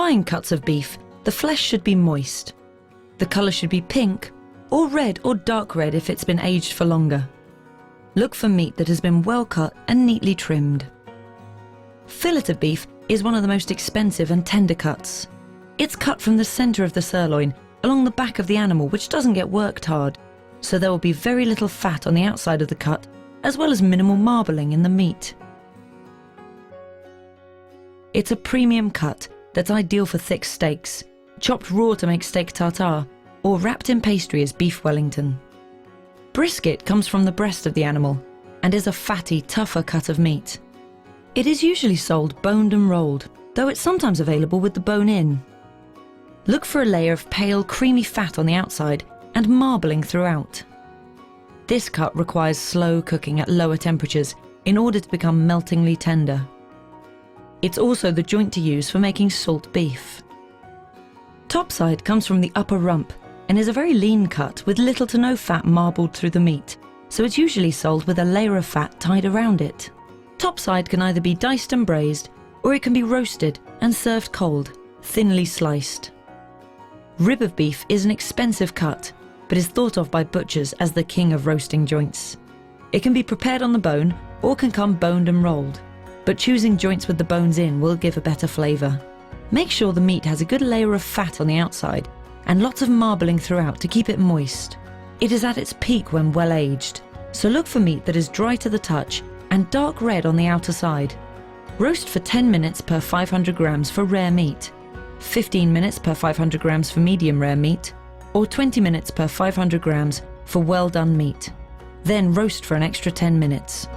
buying cuts of beef, the flesh should be moist. The colour should be pink, or red or dark red if it's been aged for longer. Look for meat that has been well cut and neatly trimmed. Fillet of beef is one of the most expensive and tender cuts. It's cut from the centre of the sirloin, along the back of the animal, which doesn't get worked hard, so there will be very little fat on the outside of the cut, as well as minimal marbling in the meat. It's a premium cut that's ideal for thick steaks, chopped raw to make steak tartare, or wrapped in pastry as beef Wellington. Brisket comes from the breast of the animal and is a fatty, tougher cut of meat. It is usually sold boned and rolled, though it's sometimes available with the bone in. Look for a layer of pale, creamy fat on the outside and marbling throughout. This cut requires slow cooking at lower temperatures in order to become meltingly tender. It's also the joint to use for making salt beef. Topside comes from the upper rump and is a very lean cut with little to no fat marbled through the meat, so it's usually sold with a layer of fat tied around it. Topside can either be diced and braised, or it can be roasted and served cold, thinly sliced. Rib of beef is an expensive cut, but is thought of by butchers as the king of roasting joints. It can be prepared on the bone or can come boned and rolled, but choosing joints with the bones in will give a better flavour. Make sure the meat has a good layer of fat on the outside and lots of marbling throughout to keep it moist. It is at its peak when well aged, so look for meat that is dry to the touch and dark red on the outer side. Roast for 10 minutes per 500 grams for rare meat, 15 minutes per 500 grams for medium rare meat, or 20 minutes per 500 grams for well done meat. Then roast for an extra 10 minutes.